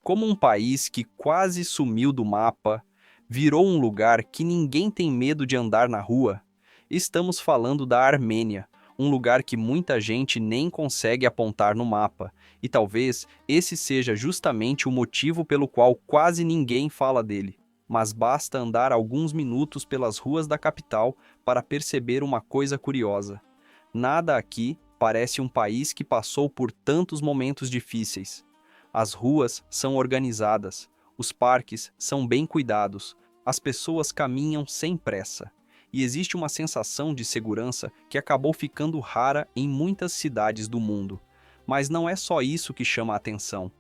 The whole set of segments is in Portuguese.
Como um país que quase sumiu do mapa, virou um lugar que ninguém tem medo de andar na rua, estamos falando da Armênia, um lugar que muita gente nem consegue apontar no mapa, e talvez esse seja justamente o motivo pelo qual quase ninguém fala dele. Mas basta andar alguns minutos pelas ruas da capital para perceber uma coisa curiosa. Nada aqui parece um país que passou por tantos momentos difíceis. As ruas são organizadas, os parques são bem cuidados, as pessoas caminham sem pressa. E existe uma sensação de segurança que acabou ficando rara em muitas cidades do mundo. Mas não é só isso que chama a atenção.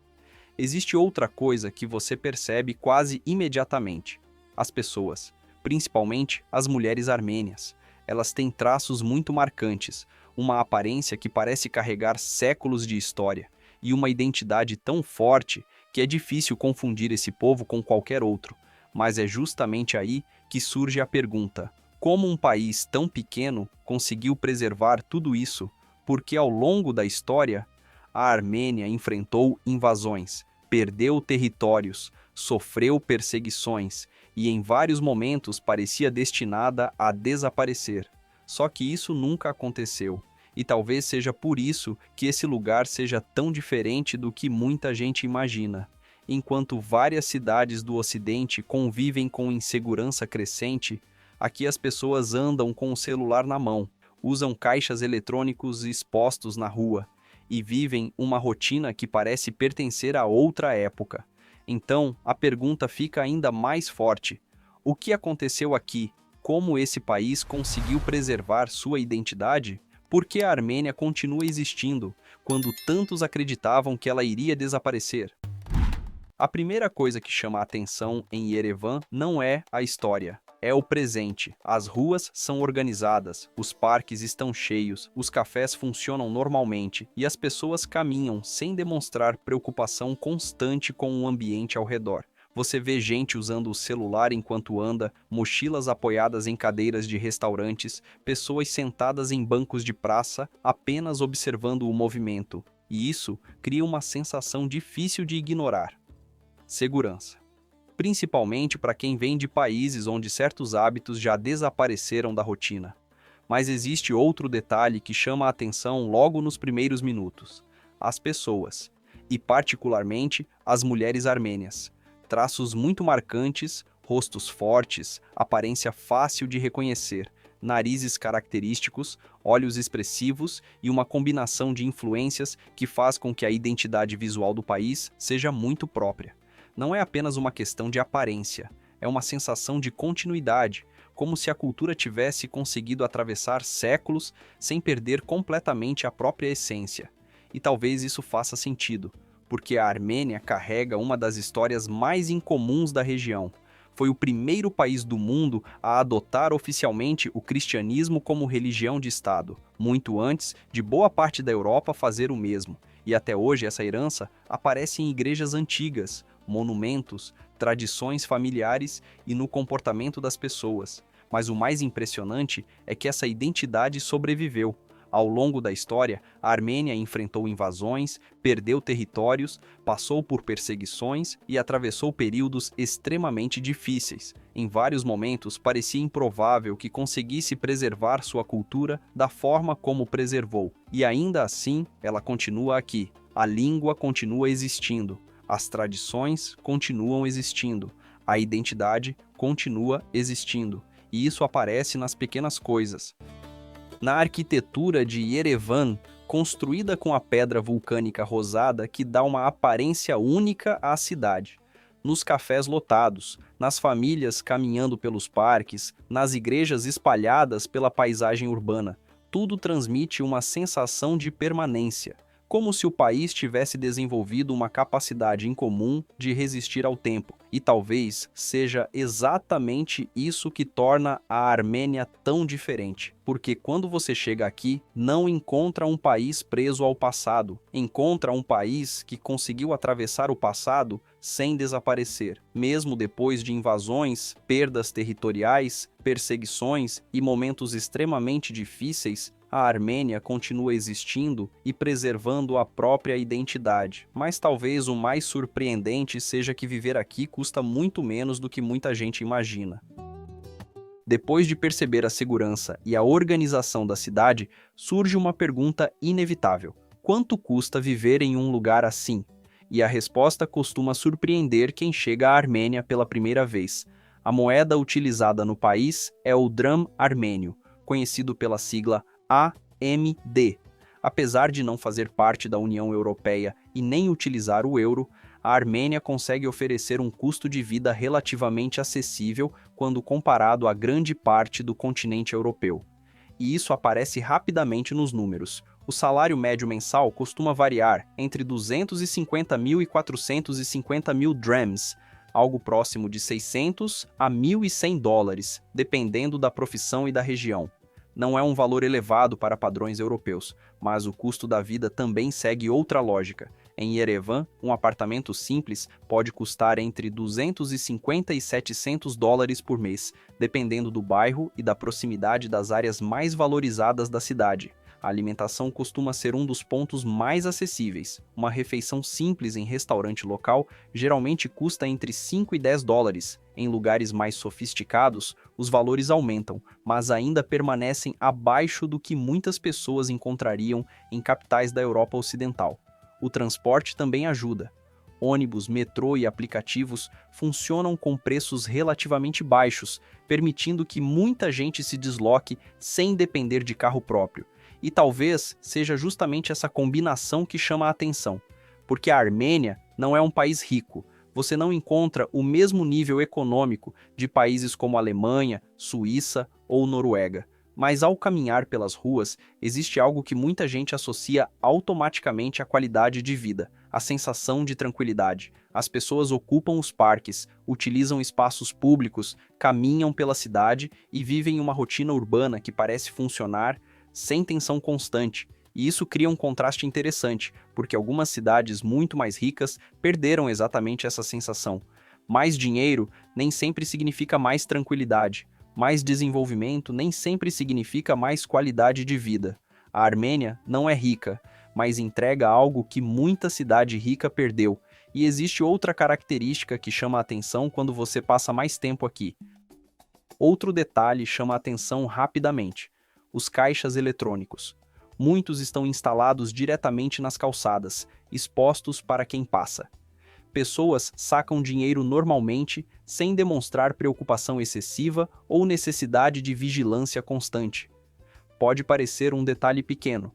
Existe outra coisa que você percebe quase imediatamente: as pessoas, principalmente as mulheres armênias. Elas têm traços muito marcantes, uma aparência que parece carregar séculos de história, e uma identidade tão forte que é difícil confundir esse povo com qualquer outro. Mas é justamente aí que surge a pergunta: como um país tão pequeno conseguiu preservar tudo isso? Porque ao longo da história, a Armênia enfrentou invasões, perdeu territórios, sofreu perseguições e em vários momentos parecia destinada a desaparecer. Só que isso nunca aconteceu. E talvez seja por isso que esse lugar seja tão diferente do que muita gente imagina. Enquanto várias cidades do Ocidente convivem com insegurança crescente, aqui as pessoas andam com o celular na mão, usam caixas eletrônicos expostos na rua e vivem uma rotina que parece pertencer a outra época. Então, a pergunta fica ainda mais forte: o que aconteceu aqui? Como esse país conseguiu preservar sua identidade? Por que a Armênia continua existindo, quando tantos acreditavam que ela iria desaparecer? A primeira coisa que chama a atenção em Yerevan não é a história, é o presente. As ruas são organizadas, os parques estão cheios, os cafés funcionam normalmente e as pessoas caminham sem demonstrar preocupação constante com o ambiente ao redor. Você vê gente usando o celular enquanto anda, mochilas apoiadas em cadeiras de restaurantes, pessoas sentadas em bancos de praça, apenas observando o movimento. E isso cria uma sensação difícil de ignorar: segurança. Principalmente para quem vem de países onde certos hábitos já desapareceram da rotina. Mas existe outro detalhe que chama a atenção logo nos primeiros minutos: as pessoas, e particularmente as mulheres armênias. Traços muito marcantes, rostos fortes, aparência fácil de reconhecer, narizes característicos, olhos expressivos e uma combinação de influências que faz com que a identidade visual do país seja muito própria. Não é apenas uma questão de aparência, é uma sensação de continuidade, como se a cultura tivesse conseguido atravessar séculos sem perder completamente a própria essência. E talvez isso faça sentido, porque a Armênia carrega uma das histórias mais incomuns da região. Foi o primeiro país do mundo a adotar oficialmente o cristianismo como religião de Estado, muito antes de boa parte da Europa fazer o mesmo. E até hoje essa herança aparece em igrejas antigas, monumentos, tradições familiares e no comportamento das pessoas. Mas o mais impressionante é que essa identidade sobreviveu. Ao longo da história, a Armênia enfrentou invasões, perdeu territórios, passou por perseguições e atravessou períodos extremamente difíceis. Em vários momentos, parecia improvável que conseguisse preservar sua cultura da forma como preservou. E ainda assim, ela continua aqui. A língua continua existindo. As tradições continuam existindo, a identidade continua existindo, e isso aparece nas pequenas coisas. Na arquitetura de Yerevan, construída com a pedra vulcânica rosada que dá uma aparência única à cidade. Nos cafés lotados, nas famílias caminhando pelos parques, nas igrejas espalhadas pela paisagem urbana, tudo transmite uma sensação de permanência, como se o país tivesse desenvolvido uma capacidade incomum de resistir ao tempo. E talvez seja exatamente isso que torna a Armênia tão diferente. Porque quando você chega aqui, não encontra um país preso ao passado, encontra um país que conseguiu atravessar o passado sem desaparecer. Mesmo depois de invasões, perdas territoriais, perseguições e momentos extremamente difíceis, A Armênia continua existindo e preservando a própria identidade, mas talvez o mais surpreendente seja que viver aqui custa muito menos do que muita gente imagina. Depois de perceber a segurança e a organização da cidade, surge uma pergunta inevitável: quanto custa viver em um lugar assim? E a resposta costuma surpreender quem chega à Armênia pela primeira vez. A moeda utilizada no país é o dram armênio, conhecido pela sigla AMD. Apesar de não fazer parte da União Europeia e nem utilizar o euro, a Armênia consegue oferecer um custo de vida relativamente acessível quando comparado a grande parte do continente europeu. E isso aparece rapidamente nos números. O salário médio mensal costuma variar entre 250 mil e 450 mil drams, algo próximo de 600 a 1.100 dólares, dependendo da profissão e da região. Não é um valor elevado para padrões europeus, mas o custo da vida também segue outra lógica. Em Yerevan, um apartamento simples pode custar entre 250 e 700 dólares por mês, dependendo do bairro e da proximidade das áreas mais valorizadas da cidade. A alimentação costuma ser um dos pontos mais acessíveis. Uma refeição simples em restaurante local geralmente custa entre 5 e 10 dólares. Em lugares mais sofisticados, os valores aumentam, mas ainda permanecem abaixo do que muitas pessoas encontrariam em capitais da Europa Ocidental. O transporte também ajuda. Ônibus, metrô e aplicativos funcionam com preços relativamente baixos, permitindo que muita gente se desloque sem depender de carro próprio. E talvez seja justamente essa combinação que chama a atenção, porque a Armênia não é um país rico. Você não encontra o mesmo nível econômico de países como Alemanha, Suíça ou Noruega. Mas ao caminhar pelas ruas, existe algo que muita gente associa automaticamente à qualidade de vida: a sensação de tranquilidade. As pessoas ocupam os parques, utilizam espaços públicos, caminham pela cidade e vivem uma rotina urbana que parece funcionar sem tensão constante. E isso cria um contraste interessante, porque algumas cidades muito mais ricas perderam exatamente essa sensação. Mais dinheiro nem sempre significa mais tranquilidade. Mais desenvolvimento nem sempre significa mais qualidade de vida. A Armênia não é rica, mas entrega algo que muita cidade rica perdeu. E existe outra característica que chama a atenção quando você passa mais tempo aqui. Outro detalhe chama a atenção rapidamente: os caixas eletrônicos. Muitos estão instalados diretamente nas calçadas, expostos para quem passa. Pessoas sacam dinheiro normalmente, sem demonstrar preocupação excessiva ou necessidade de vigilância constante. Pode parecer um detalhe pequeno,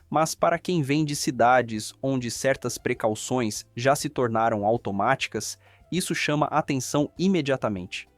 mas para quem vem de cidades onde certas precauções já se tornaram automáticas, isso chama atenção imediatamente.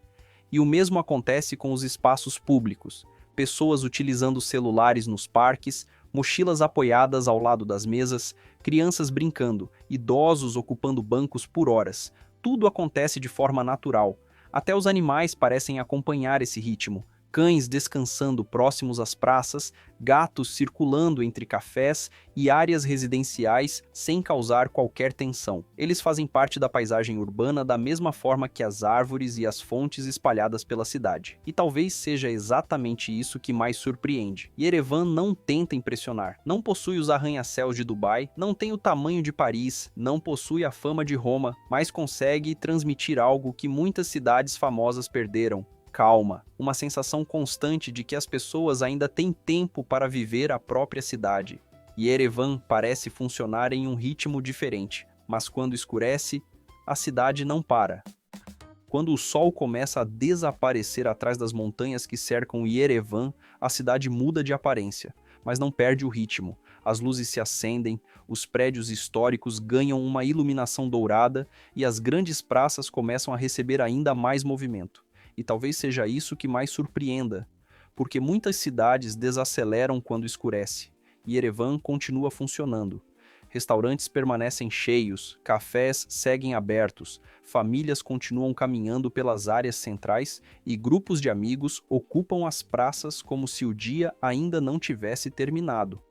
E o mesmo acontece com os espaços públicos. Pessoas utilizando celulares nos parques, mochilas apoiadas ao lado das mesas, crianças brincando, idosos ocupando bancos por horas. Tudo acontece de forma natural. Até os animais parecem acompanhar esse ritmo. Cães descansando próximos às praças, gatos circulando entre cafés e áreas residenciais sem causar qualquer tensão. Eles fazem parte da paisagem urbana da mesma forma que as árvores e as fontes espalhadas pela cidade. E talvez seja exatamente isso que mais surpreende. Yerevan não tenta impressionar, não possui os arranha-céus de Dubai, não tem o tamanho de Paris, não possui a fama de Roma, mas consegue transmitir algo que muitas cidades famosas perderam: calma, uma sensação constante de que as pessoas ainda têm tempo para viver a própria cidade. Yerevan parece funcionar em um ritmo diferente, mas quando escurece, a cidade não para. Quando o sol começa a desaparecer atrás das montanhas que cercam Yerevan, a cidade muda de aparência, mas não perde o ritmo. As luzes se acendem, os prédios históricos ganham uma iluminação dourada e as grandes praças começam a receber ainda mais movimento. E talvez seja isso que mais surpreenda, porque muitas cidades desaceleram quando escurece, e Yerevan continua funcionando. Restaurantes permanecem cheios, cafés seguem abertos, famílias continuam caminhando pelas áreas centrais e grupos de amigos ocupam as praças como se o dia ainda não tivesse terminado.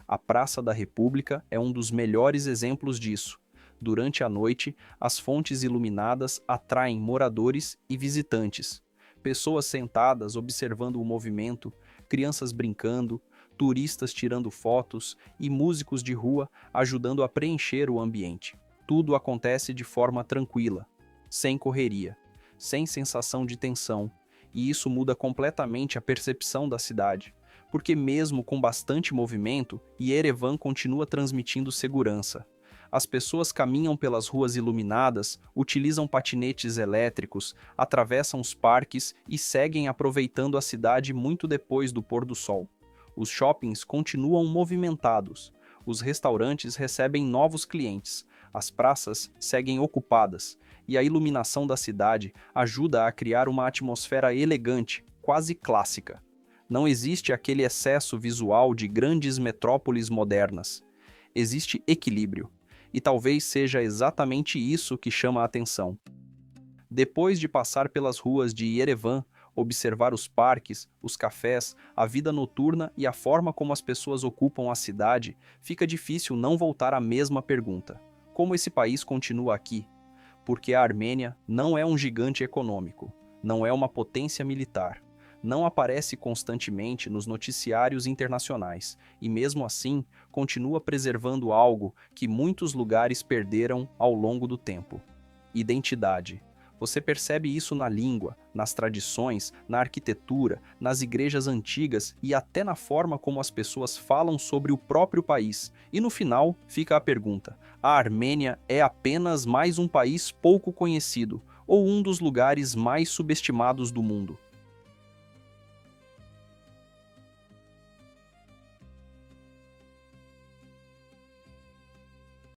A Praça da República é um dos melhores exemplos disso. Durante a noite, as fontes iluminadas atraem moradores e visitantes. Pessoas sentadas observando o movimento, crianças brincando, turistas tirando fotos e músicos de rua ajudando a preencher o ambiente. Tudo acontece de forma tranquila, sem correria, sem sensação de tensão, e isso muda completamente a percepção da cidade, porque mesmo com bastante movimento, Yerevan continua transmitindo segurança. As pessoas caminham pelas ruas iluminadas, utilizam patinetes elétricos, atravessam os parques e seguem aproveitando a cidade muito depois do pôr do sol. Os shoppings continuam movimentados, os restaurantes recebem novos clientes, as praças seguem ocupadas, e a iluminação da cidade ajuda a criar uma atmosfera elegante, quase clássica. Não existe aquele excesso visual de grandes metrópoles modernas. Existe equilíbrio. E talvez seja exatamente isso que chama a atenção. Depois de passar pelas ruas de Yerevan, observar os parques, os cafés, a vida noturna e a forma como as pessoas ocupam a cidade, fica difícil não voltar à mesma pergunta: como esse país continua aqui? Porque a Armênia não é um gigante econômico, não é uma potência militar, não aparece constantemente nos noticiários internacionais e, mesmo assim, continua preservando algo que muitos lugares perderam ao longo do tempo: identidade. Você percebe isso na língua, nas tradições, na arquitetura, nas igrejas antigas e até na forma como as pessoas falam sobre o próprio país. E no final, fica a pergunta: a Armênia é apenas mais um país pouco conhecido ou um dos lugares mais subestimados do mundo?